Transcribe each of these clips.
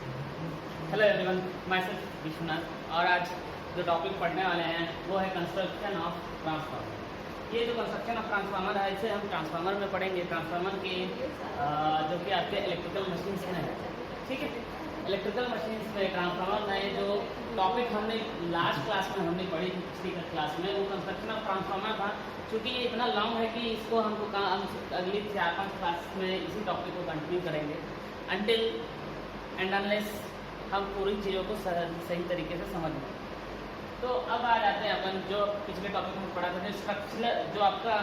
Hello everyone, my self Vishwanath. और आज जो टॉपिक पढ़ने वाले हैं वो है कंस्ट्रक्शन ऑफ ट्रांसफार्मर। ये जो कंस्ट्रक्शन ऑफ ट्रांसफार्मर है इसे हम ट्रांसफार्मर में पढ़ेंगे। ट्रांसफार्मर के जो कि आपके इलेक्ट्रिकल मशीन्स में है, ठीक है। इलेक्ट्रिकल मशीन्स में ट्रांसफार्मर में जो टॉपिक हमने लास्ट क्लास में हमने पढ़ी थी, पिछली क्लास में, वो कंस्ट्रक्शन ऑफ ट्रांसफार्मर था। क्योंकि ये इतना लॉन्ग है कि इसको हमको हम अगली 4-5 क्लास में इसी टॉपिक को कंटिन्यू करेंगे अनटिल एंड अनलेस हम पूरी चीज़ों को सही तरीके से समझ लें। तो अब आ जाते हैं अपन जो पिछले टॉपिक में पढ़ा था, जो स्ट्रक्चर, जो आपका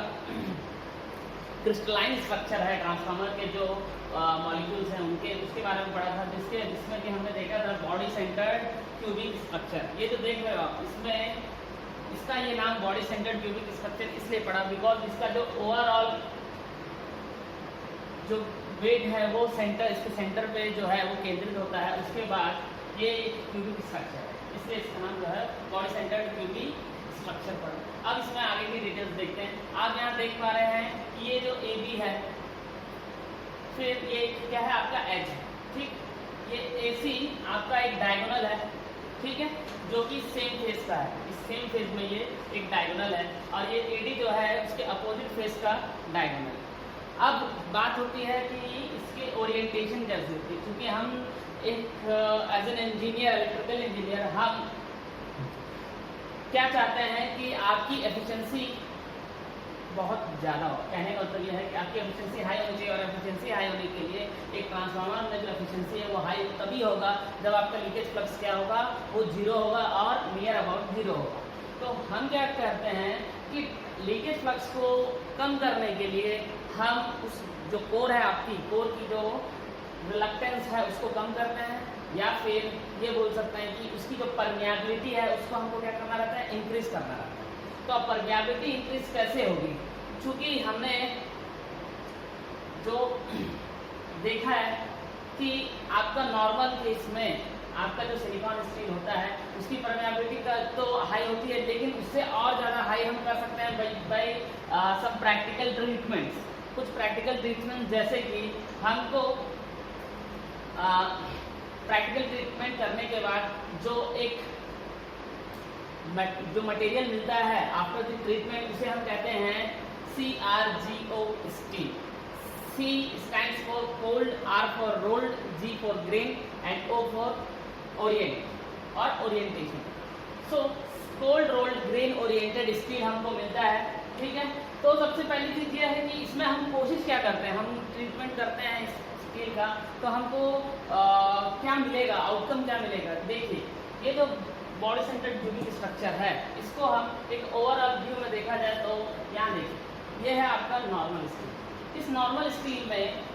क्रिस्टलाइन स्ट्रक्चर है ट्रांसफार्मर के, जो मॉलिक्यूल्स हैं उनके, उसके बारे में पढ़ा था, जिसमें कि हमने देखा था बॉडी सेंटर्ड क्यूबिक स्ट्रक्चर। ये जो देख रहे हो आप, इसमें इसका ये नाम बॉडी सेंटर्ड क्यूबिक स्ट्रक्चर इसलिए पढ़ा बिकॉज इसका जो ओवरऑल जो वेट है वो इसके सेंटर पे जो है वो केंद्रित होता है। उसके बाद ये एक क्यूबिक स्ट्रक्चर है, इसलिए इसका नाम जो है बॉडी सेंटर्ड क्यूबिक स्ट्रक्चर पड़ा। अब इसमें आगे की डिटेल्स देखते हैं। आप यहाँ देख पा रहे हैं कि ये जो ए बी है, फिर ये क्या है आपका एच, ठीक। ये ए सी आपका एक डायगोनल है, ठीक है, जो कि सेम फेस का है। इस सेम फेस में ये एक डायगोनल है, और ये ए डी जो है उसके अपोजिट फेस का डायगोनल। अब बात होती है कि इसके ओरिएंटेशन कैसे होती है, क्योंकि हम एक as an engineer, electrical engineer, हम क्या चाहते हैं कि आपकी एफिशिएंसी बहुत ज़्यादा हो। कहने का मतलब यह है कि आपकी एफिशिएंसी हाई होनी चाहिए, और एफिशिएंसी हाई होने के लिए एक ट्रांसफार्मर में जो एफिशिएंसी है वो हाई तभी होगा जब आपका लीकेज फ्लक्स क्या होगा, वो 0 होगा और नियर अबाउट 0 होगा। तो हम क्या करते हैं कि लीकेज फ्लक्स को कम करने के लिए हम उस जो कोर है, आपकी कोर की जो रिलक्टेंस है उसको कम करते हैं, या फिर ये बोल सकते हैं कि उसकी जो परमिएबिलिटी है उसको हमको क्या करना रहता है, इंक्रीज करना रहता है। तो अब परमिएबिलिटी इंक्रीज कैसे होगी, क्योंकि हमने जो देखा है कि आपका नॉर्मल केस में आपका जो सिलिकॉन स्टील होता है उसकी परमिएबिलिटी का तो हाई होती है, लेकिन उससे और ज़्यादा हाई हम कर सकते हैं बाई सब प्रैक्टिकल ट्रीटमेंट्स। कुछ प्रैक्टिकल ट्रीटमेंट जैसे कि हमको प्रैक्टिकल ट्रीटमेंट करने के बाद जो एक जो मटेरियल मिलता है आफ्टर द ट्रीटमेंट, उसे हम कहते हैं CRGO steel. C stands for cold, R for rolled, G for grain and O for orient और orientation। So cold rolled grain oriented steel हमको मिलता है, ठीक है। तो सबसे पहली चीज़ ये है कि इसमें हम कोशिश क्या करते हैं, हम ट्रीटमेंट करते हैं इस स्टील का, तो हमको क्या मिलेगा, आउटकम क्या मिलेगा। देखिए, ये जो बॉडी सेंटर्ड क्यूबिक स्ट्रक्चर है, इसको हम एक ओवरऑल व्यू में देखा जाए तो यहाँ देखिए, ये है आपका नॉर्मल स्टील। इस नॉर्मल स्टील में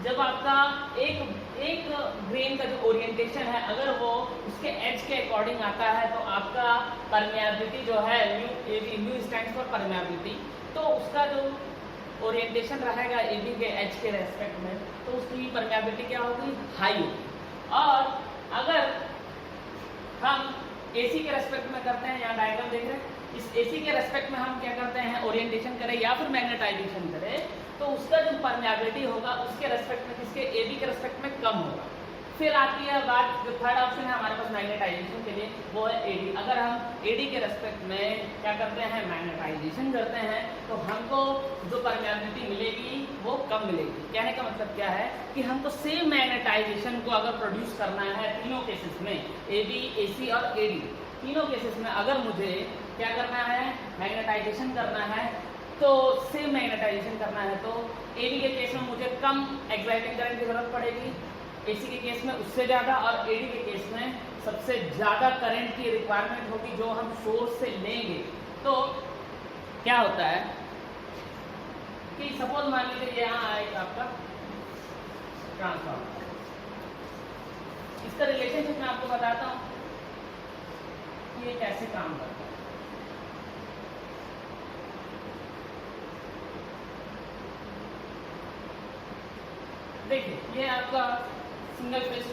जब आपका एक ग्रेन का जो ओरिएंटेशन है, अगर वो उसके एज के अकॉर्डिंग आता है, तो आपका परमिएबिलिटी जो है म्यू स्टैंड्स फॉर परमिएबिलिटी, तो उसका जो ओरिएंटेशन रहेगा ए बी के एज के रेस्पेक्ट में, तो उसकी परमिएबिलिटी क्या होगी, हाई होगी। और अगर हम AC के रेस्पेक्ट में करते हैं, यहाँ डायग्राम देख रहे हैं, इस AC के रेस्पेक्ट में हम क्या करते हैं, ओरिएंटेशन करें या फिर मैग्नेटाइजेशन करें, तो उसका जो परमिएबिलिटी होगा उसके रेस्पेक्ट में, किसके, AB के रेस्पेक्ट में कम होगा। फिर आती है बात, जो थर्ड ऑप्शन है हमारे पास मैग्नेटाइजेशन के लिए, वो है AD। अगर हम AD के रेस्पेक्ट में क्या करते हैं, मैग्नेटाइजेशन करते हैं, तो हमको जो परमिएबिलिटी मिलेगी वो कम मिलेगी। कहने का मतलब क्या है कि हमको सेम मैग्नेटाइजेशन को अगर प्रोड्यूस करना है तीनों केसेस में, AB, AC और AD, तीनों केसेस में अगर मुझे क्या करना है, मैग्नेटाइजेशन करना है, तो सेम मैग्नेटाइजेशन करना है, तो AB के केस में मुझे कम एक्साइटिंग करंट की जरूरत पड़ेगी, AC के केस में उससे ज़्यादा, और AD के केस में सबसे ज़्यादा करंट की रिक्वायरमेंट होगी जो हम सोर्स से लेंगे। तो क्या होता है कि सपोज मान लीजिए यहाँ आएगा आपका ट्रांसफार्मर, इसका रिलेशनशिप मैं आपको बताता हूँ कि ये कैसे काम करता है। देखिए, ये आपका सिंगल फेज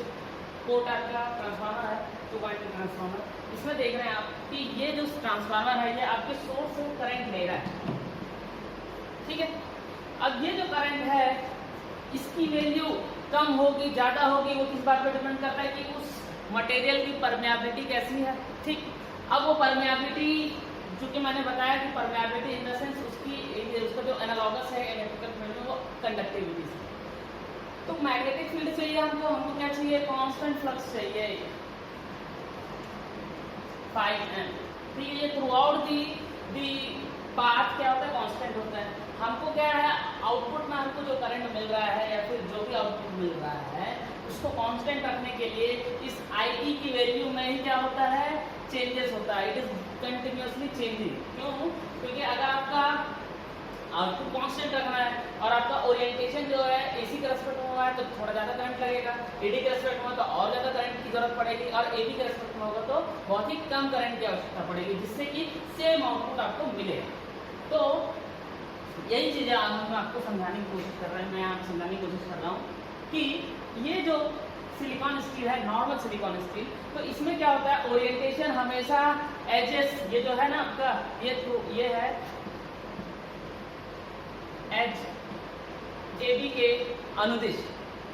कोट आपका ट्रांसफार्मर है, 2 वाइंडिंग ट्रांसफार्मर। इसमें देख रहे हैं आप कि ये जो ट्रांसफार्मर है ये आपके सोर्स से करंट ले रहा है, ठीक है। अब ये जो करंट है इसकी वैल्यू कम होगी ज़्यादा होगी, वो किस बात पर डिपेंड करता है कि उस मटेरियल की परमेबिलिटी कैसी है। ठीक, अब वो परमेबिलिटी जो कि मैंने बताया कि परमेबिलिटी इन द सेंस उसका जो एनालॉगस है इलेक्ट्रिकल फील्ड में वो कंडक्टिविटी से। तो मैग्नेटिक फील्ड चाहिए हमको क्या चाहिए, कांस्टेंट फ्लक्स चाहिए फाई एम। ठीक है, ये थ्रू आउट दी पाथ क्या होता है, कांस्टेंट होता है। हमको क्या है, आउटपुट में हमको जो करंट मिल रहा है या फिर जो भी आउटपुट मिल रहा है उसको कांस्टेंट रखने के लिए इस आई की वैल्यू में ही क्या होता है, चेंजेस होता है। It is continuously changing. क्यों? क्योंकि अगर आपका आउटपुट कांस्टेंट रखना है और आपका ओरिएंटेशन जो है एसी के रेस्पेक्ट में हुआ है तो थोड़ा ज़्यादा करंट लगेगा, एडी के रेस्पेक्ट में तो और ज़्यादा करंट की जरूरत पड़ेगी, और एबी के रेस्पेक्ट में होगा तो बहुत ही कम करंट की आवश्यकता पड़ेगी, जिससे कि सेम आउटपुट आपको मिलेगा। तो यही चीज़ें हम आपको समझाने की कोशिश कर रहे हैं, मैं आपको समझाने की कोशिश कर रहा हूँ कि ये जो सिलिकॉन स्टील है, नॉर्मल सिलिकॉन स्टील, तो इसमें क्या होता है, ओरिएंटेशन हमेशा एजेस, ये जो है ना आपका ये है एज एबी के अनुदिश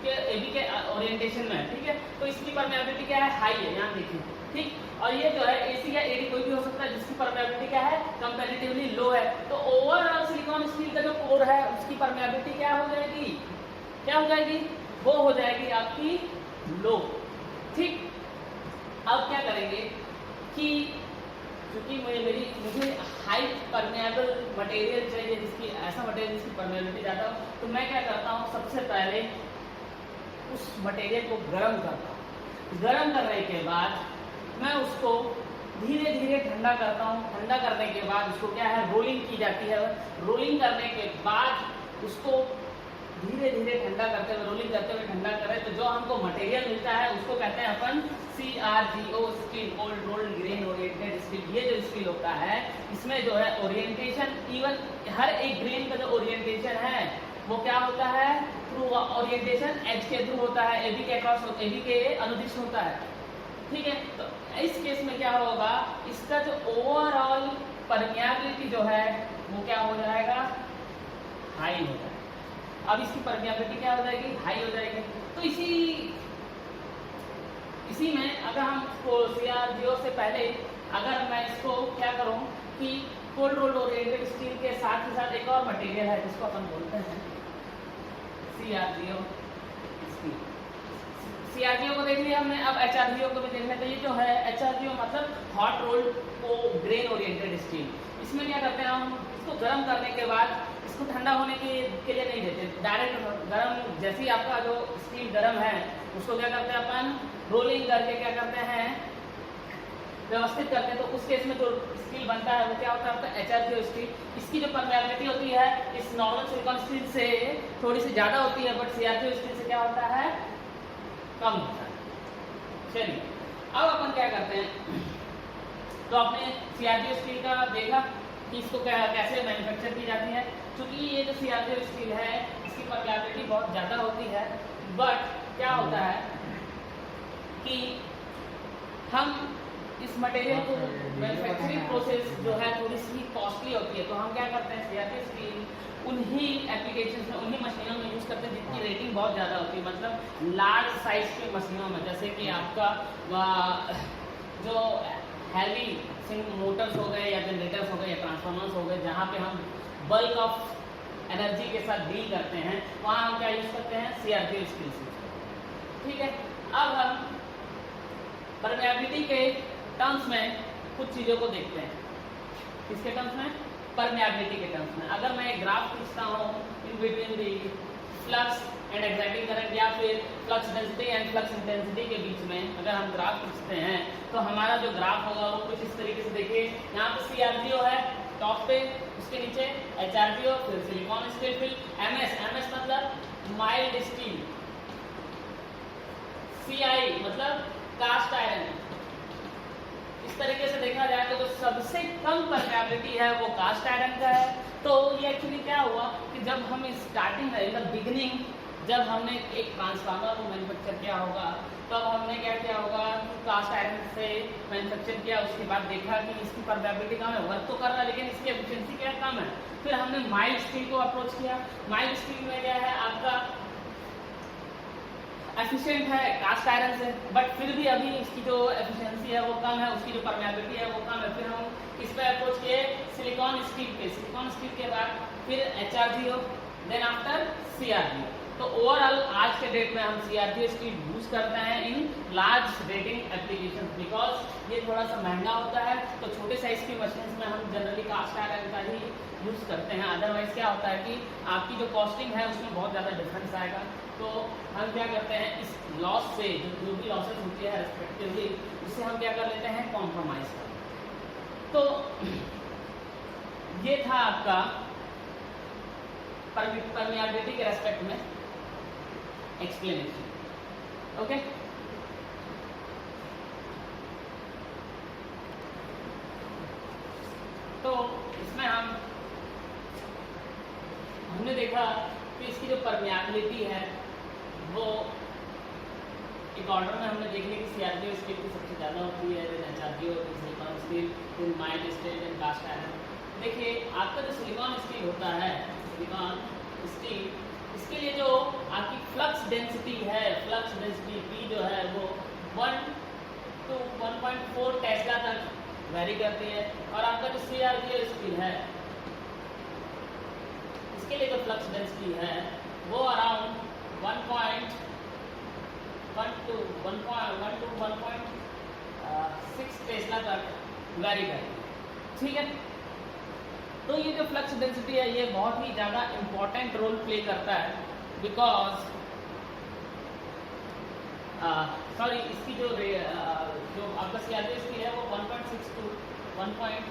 के एबी के ओरिएंटेशन में है। ठीक है, तो इसकी परमेबिलिटी क्या है, हाई है, यहाँ देखिए। ठीक, और ये जो है एसी या एडी कोई भी हो सकता है जिसकी परमेबिलिटी क्या है, कंपैरेटिवली लो है। तो ओवरऑल सिलिकॉन स्टील का जो कोर है उसकी परमेबिलिटी क्या हो जाएगी, वो हो जाएगी आपकी लो। ठीक, अब क्या करेंगे कि क्योंकि मुझे हाई परमेएबल मटेरियल चाहिए, ऐसा मटेरियल जिसकी परमेबिलिटी ज़्यादा हो, तो मैं क्या करता हूँ, सबसे पहले उस मटेरियल को गर्म करता हूँ। गर्म करने के बाद मैं उसको धीरे धीरे ठंडा करता हूँ। ठंडा करने के बाद उसको क्या है, रोलिंग की जाती है। रोलिंग करने के बाद उसको धीरे धीरे ठंडा करते हुए, रोलिंग करते हुए ठंडा करें तो जो हमको मटेरियल मिलता है उसको कहते हैं अपन CRGO steel, cold rolled grain oriented steel. ये जो स्टील होता है इसमें जो है ओरिएंटेशन, इवन हर एक ग्रेन का जो ओरिएंटेशन है वो क्या होता है, थ्रू ओरिएंटेशन एज के थ्रू होता है, एबी के अक्रॉस, एबी के अनुदिश होता है। ठीक है, तो इस केस में क्या होगा, इसका जो ओवरऑल परमेबिलिटी जो है वो क्या हो जाएगा, हाई हो जाएगा। अब इसकी परमेबिलिटी क्या हो जाएगी, हाई हो जाएगी। तो इसी में अगर हम CRGO से पहले अगर मैं इसको क्या करूं कि कोल्ड रोल्ड ओरिएंटेड स्टील के साथ ही साथ एक और मटेरियल है जिसको अपन बोलते हैं CRGO स्टील। CRGO को देख लिया हमने, अब HRGO को भी देखना। तो ये जो है HRGO मतलब hot rolled grain oriented steel. इसमें क्या करते हैं हम, इसको गर्म करने के बाद इसको ठंडा होने के लिए नहीं देते, डायरेक्ट गर्म, जैसे ही आपका जो स्टील गर्म है उसको क्या करते हैं अपन, रोलिंग करके क्या करते हैं, व्यवस्थित करते हैं। तो उस केस में जो स्टील बनता है वो क्या होता है आपका HRGO स्टील। इसकी जो परमेबिलिटी होती है इस नॉर्मल सिलिकॉन स्टील से थोड़ी सी ज़्यादा होती है, बट CRGO स्टील से क्या होता है, कम होता है। चलिए अब अपन क्या करते हैं, तो आपने CRGO स्टील का देखा कि इसको कैसे मैन्युफैक्चर की जाती है। क्योंकि ये जो CRGO स्टील है इसकी परमेबिलिटी बहुत ज़्यादा होती है, बट क्या होता है कि हम इस मटेरियल को मैन्युफैक्चरिंग प्रोसेस जो है थोड़ी सी कॉस्टली होती है, तो हम क्या करते हैं, CRGO स्टील उन्हीं एप्लीकेशन में, उन्हीं मशीनों में यूज़ करते हैं जिनकी रेटिंग बहुत ज़्यादा होती है, मतलब लार्ज साइज की मशीनों में, जैसे कि आपका जो हैवी मोटर्स हो गए या जनरेटर्स हो गए या ट्रांसफार्मर्स हो गए, जहाँ पे हम बल्क ऑफ एनर्जी के साथ डील करते हैं, वहाँ हम क्या यूज़ करते हैं, CRGO स्टील। ठीक है, अब हम परमेबिलिटी के टर्म्स में कुछ चीज़ों को देखते हैं। किसके टर्म्स में, परमेबिलिटी के टर्म्स में। अगर मैं एक ग्राफ खींचता हूँ in between the flux and exciting current, या फिर flux density and flux intensity के बीच में अगर हम ग्राफ खींचते हैं तो हमारा जो ग्राफ होगा वो कुछ इस तरीके से, देखिए यहाँ पे CRGO है टॉप पे, उसके नीचे HRGO, फिर सिलिकॉन स्टील, फिर MS मतलब माइल्ड स्टील, CI मतलब कास्ट आयरन। इस तरीके से देखा जाए तो जो सबसे कम परमेबिलिटी है वो कास्ट आयरन का है। तो ये एक्चुअली क्या हुआ कि जब हम स्टार्टिंग में, इन द बिगिनिंग, जब हमने एक ट्रांसफार्मर को मैन्युफैक्चर किया होगा तब हमने क्या किया होगा, कास्ट आयरन से मैन्युफैक्चर किया, उसके बाद देखा कि इसकी परमेबिलिटी कम है, वर्क तो कर रहा है लेकिन इसकी एफिशिएंसी क्या कम है। फिर हमने माइल्ड स्टील को अप्रोच किया। माइल्ड स्टील में क्या है आपका एफिशिएंट है कास्ट आयरन से, बट फिर भी अभी इसकी जो एफिशिएंसी है वो कम है, उसकी जो परमेबिलिटी है वो कम है। फिर हम किस पे अप्रोच किए, सिलिकॉन स्टील पे। सिलिकॉन स्टील के बाद फिर HRGO, देन आफ्टर CRGO। तो ओवरऑल आज के डेट में हम CRGO स्टील यूज करते हैं in large rating application, because ये थोड़ा सा महंगा होता है। तो छोटे साइज की मशीन में हम जनरली कास्ट आयरन का ही यूज करते हैं। अदरवाइज क्या होता है कि आपकी जो कॉस्टिंग है उसमें बहुत ज़्यादा डिफरेंस आएगा। तो हम क्या करते हैं, इस लॉस से जो भी लॉसेस होती है रेस्पेक्टिवली, उससे हम क्या कर लेते हैं, कॉम्प्रोमाइज कर। तो ये था आपका परमियाबिलिटी के रेस्पेक्ट में एक्सप्लेनेशन। ओके, तो इसमें हमने देखा कि इसकी जो परमियाबिलिटी है वो एक ऑर्डर में हमने देख ली कि CRGO स्टील की सबसे ज़्यादा होती है, then HRGO, silicon steel, then mild steel, then cast iron. देखिए आपका जो सिलिकॉन स्टील होता है, सिलिकॉन स्टील, इसके लिए जो आपकी फ्लक्स डेंसिटी है, फ्लक्स डेंसिटी P जो है वो 1 to 1.4 टेस्ला तक वेरी करती है। और आपका जो CRGO स्टील है, इसके लिए जो फ्लक्स डेंसिटी है वो अराउंड 1.1 to 1.6 टेस्ला तक वेरी करती है। ठीक है, तो ये जो फ्लक्स डेंसिटी है ये बहुत ही ज़्यादा इम्पॉर्टेंट रोल प्ले करता है, बिकॉज सॉरी इसकी जो आपका CRGO स्टील है वो 1.6 to 1.8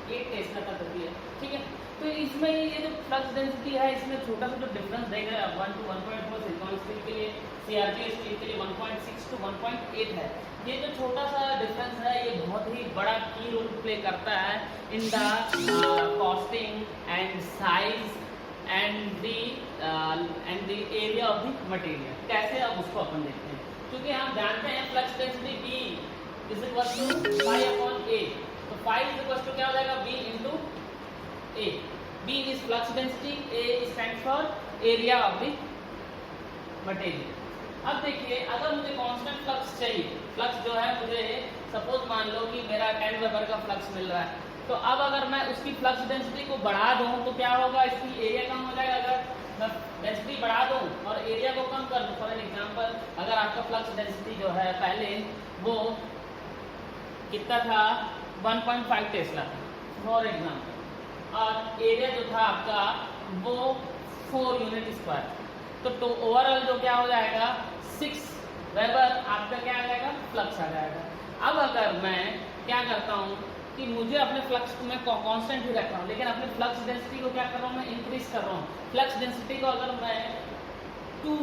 टेस्ला तक होती है। ठीक है, तो इसमें ये जो फ्लक्स डेंसिटी है इसमें छोटा सा जो डिफरेंस देगा 1 to 1.4 सिलिकॉन स्टील के लिए, CRGO स्टील के लिए 1.6 to 1.8 है। ये जो छोटा सा डिफरेंस है ये बहुत ही बड़ा की रोल प्ले करता है in the costing and size and the area of the material. कैसे, अब उसको अपन देखते हैं। क्योंकि हम जानते हैं flux density B is equal to pi upon A, तो पाई इज इक्वल टू क्या हो जाएगा, B into A। B is flux density, A stand for area of the material. अब देखिए अगर मुझे कांस्टेंट फ्लक्स चाहिए, फ्लक्स जो है मुझे सपोज मान लो कि मेरा 10 वेबर का फ्लक्स मिल रहा है, तो अब अगर मैं उसकी फ्लक्स डेंसिटी को बढ़ा दूं तो क्या होगा, इसकी एरिया कम हो जाएगा। अगर मैं डेंसिटी बढ़ा दूं और एरिया को कम कर दूं, फॉर एन एग्जांपल अगर आपका फ्लक्स डेंसिटी जो है पहले वो कितना था, 1.5 टेस्ला था फॉर एग्जांपल, और एरिया जो था आपका वो 4 यूनिट स्क्वायर, तो ओवरऑल जो क्या हो जाएगा 6 वेबर आपका क्या आ जाएगा, फ्लक्स आ जाएगा। अब अगर मैं क्या करता हूँ कि मुझे अपने फ्लक्स को मैं कांस्टेंट ही रख रहा हूँ, लेकिन अपने फ्लक्स डेंसिटी को क्या कर रहा हूँ, मैं इंक्रीज कर रहा हूँ। फ्लक्स डेंसिटी को अगर मैं 2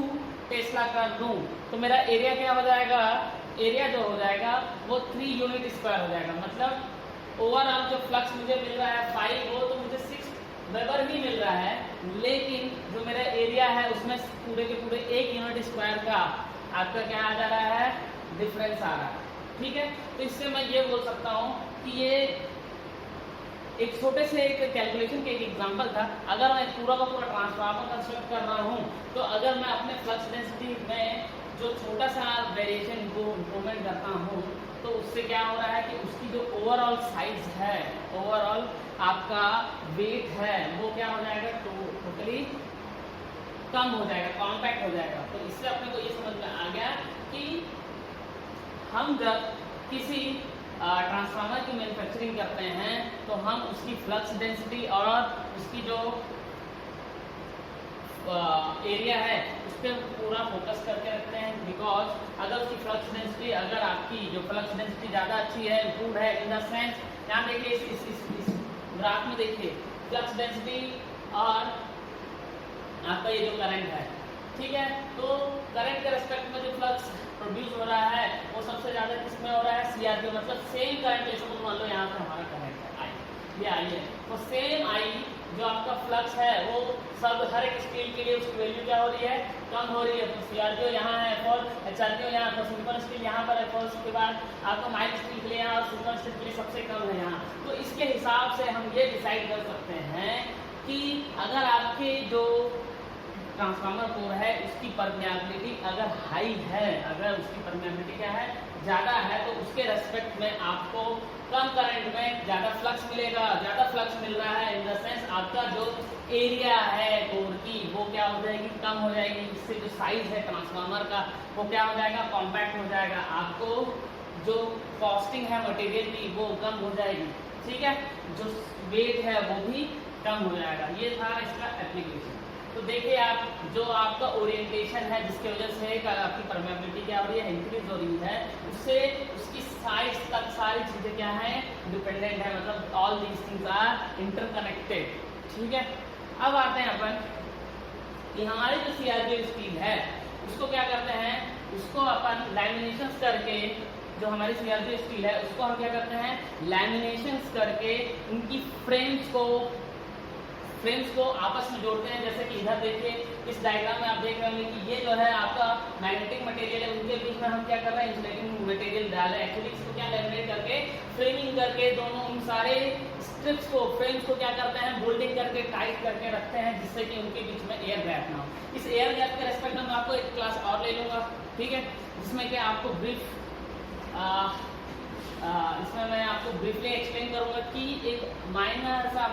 टेस्ला कर दूँ तो मेरा एरिया क्या हो जाएगा, एरिया जो हो जाएगा वो 3 यूनिट स्क्वायर हो जाएगा। मतलब ओवरऑल जो फ्लक्स मुझे मिल रहा है 5, वो तो मुझे 6 वेबर ही मिल रहा है, लेकिन जो मेरा एरिया है उसमें पूरे के पूरे 1 यूनिट स्क्वायर का आपका क्या आ जा रहा है, डिफरेंस आ रहा है। ठीक है, तो इससे मैं ये बोल सकता हूँ कि ये एक छोटे से एक कैलकुलेशन के एक एग्जांपल था। अगर मैं पूरा का पूरा ट्रांसफार्मर कंस्ट्रक्ट कर रहा हूँ, तो अगर मैं अपने फ्लक्स डेंसिटी में जो छोटा सा वेरिएशन को इम्प्रूवमेंट करता हूँ, तो उससे क्या हो रहा है कि उसकी जो ओवरऑल साइज है, ओवरऑल आपका वेट है, वो क्या हो जाएगा, टोटली कम हो जाएगा, कॉम्पैक्ट हो जाएगा। तो इससे अपने को ये समझ में आ गया कि हम जब किसी ट्रांसफार्मर की मैन्युफैक्चरिंग करते हैं तो हम उसकी फ्लक्स डेंसिटी और उसकी जो एरिया है उस पर पूरा फोकस करके रखते हैं। बिकॉज अगर उसकी फ्लक्स डेंसिटी, अगर आपकी जो फ्लक्स डेंसिटी ज़्यादा अच्छी है, इम्प्रूव है इन द सेंस, यहाँ देखिए इस ग्राफ में देखिए फ्लक्स डेंसिटी और आपका ये जो करंट है, ठीक है, तो करंट के रेस्पेक्ट में जो फ्लक्स प्रोड्यूस हो रहा है वो सबसे ज़्यादा किसमें हो रहा है, CRGO। मतलब सेम करंट, जैसे मान लो यहाँ पर हमारा करंट है I, ये आई है, तो सेम I जो आपका फ्लक्स है वो सब हर एक स्टील के लिए उसकी वैल्यू क्या हो रही है, कम हो रही है। तो CRGO यहाँ है, फॉर HRGO यहाँ पर, सिलिकॉन स्टील यहाँ पर है, फॉर उसके बाद आपका माइल्ड स्टील के लिए यहाँ और सिलिकॉन स्टील के लिए सबसे कम है यहाँ। तो इसके हिसाब से हम ये डिसाइड कर सकते हैं कि अगर आपके जो ट्रांसफार्मर कोर है उसकी परमेबिलिटी अगर हाई है, अगर उसकी परमेबिलिटी क्या है, ज़्यादा है, तो उसके रेस्पेक्ट में आपको कम करंट में ज़्यादा फ्लक्स मिलेगा। ज़्यादा फ्लक्स मिल रहा है इन द सेंस आपका जो एरिया है कोर की वो क्या हो जाएगी, कम हो जाएगी। इससे जो साइज है ट्रांसफार्मर का वो क्या हो जाएगा, कॉम्पैक्ट हो जाएगा। आपको जो कॉस्टिंग है मटेरियल की वो कम हो जाएगी, ठीक है, जो वेट है वो भी कम हो जाएगा। ये था इसका एप्लीकेशन। तो देखिए आप जो आपका ओरिएंटेशन है जिसकी वजह से आपकी परमेबिलिटी क्या हो रही है, इंक्रीज हो रही है, उससे उसकी साइज तक सारी चीज़ें क्या है, डिपेंडेंट है, मतलब all these things are interconnected, ठीक है। अब आते हैं अपन कि हमारी जो सीआरजी स्टील है उसको क्या करते हैं, उसको अपन लैमिनेशंस करके, जो हमारी सीआरजी स्टील है उसको हम क्या करते हैं, लैमिनेशंस करके उनकी फ्रेम्स को आपस में जोड़ते हैं। जैसे कि इधर देखिए इस डायग्राम में आप देख रहे होंगे कि ये जो है आपका मैग्नेटिक मटेरियल है, उनके बीच में हम क्या कर रहे हैं, इंसुलेटिंग मटेरियल डाल रहे हैं। एक्चुअली इसको क्या लैमिनेट करके फ्रेमिंग करके दोनों उन सारे स्ट्रिप्स को, फ्रेम्स को क्या करते हैं, बोल्डिंग करके टाइट करके रखते हैं, जिससे कि उनके बीच में एयर गैप ना हो। इस एयर गैप के रेस्पेक्ट में मैं आपको एक क्लास और ले लूँगा, ठीक है, जिसमें कि आपको ब्रीफ इसमें मैं आपको ब्रीफली एक्सप्लेन करूंगा कि एक माइनर सा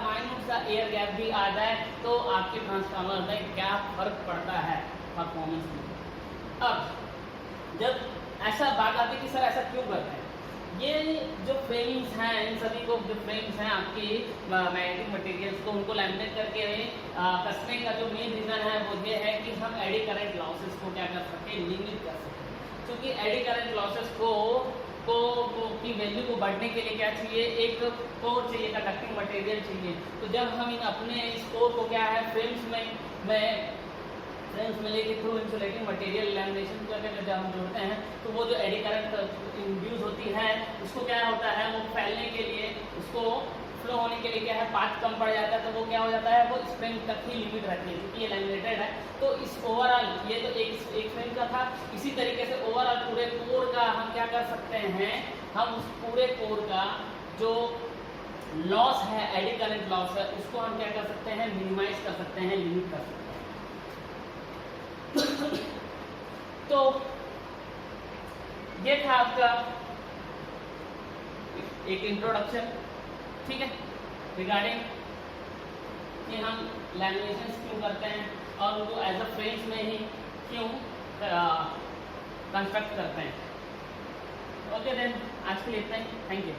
एयर गैप भी आ जाए तो आपके ट्रांसफार्मर में क्या फर्क पड़ता है परफॉर्मेंस में। अब जब ऐसा बात आती है कि सर ऐसा क्यों करते हैं, ये जो फ्रेम्स हैं, इन सभी को जो फ्रेम्स हैं आपकी मैग्नेटिक मटेरियल्स को उनको लैमिनेट करके कसने का जो मेन रीज़न है वो ये है कि हम एडी करंट लॉसेस को क्या कर सकें, लिमिट कर सकें। क्योंकि एडी करंट लॉसेस को की वैल्यू को बढ़ने के लिए क्या चाहिए, एक कोर चाहिए, कंडक्टिंग मटेरियल चाहिए। तो जब हम इन अपने इस कोर को क्या है फ्रेम्स में लेके थ्रू इंसुलेटिंग मटेरियल लैमिनेशन करके जब हम जोड़ते हैं तो वो जो एडी करंट इंड्यूस होती है उसको क्या होता है, वो फैलने के लिए, उसको फ्लो होने के लिए क्या है, पाथ कम पड़ जाता है, तो वो क्या हो जाता है, वो स्प्रिंग तक ही लिमिट रहती है क्योंकि ये लैमिनेटेड है। तो इस ओवरऑल ये तो एक फ्रेम का था, इसी तरीके से ओवरऑल पूरे कोर का हम क्या कर सकते हैं, हम उस पूरे कोर का जो लॉस है, एडी करंट लॉस है, उसको हम क्या कर सकते हैं, मिनिमाइज कर सकते हैं, लिमिट कर सकते हैं। तो ये था आपका एक इंट्रोडक्शन, ठीक है, रिगार्डिंग कि हम लैमिनेशंस क्यों करते हैं और उनको एज अ फ्रेम्स में ही क्यों कंस्ट्रक्ट करते हैं। ओके देन, आज के लिए इतना ही, थैंक यू।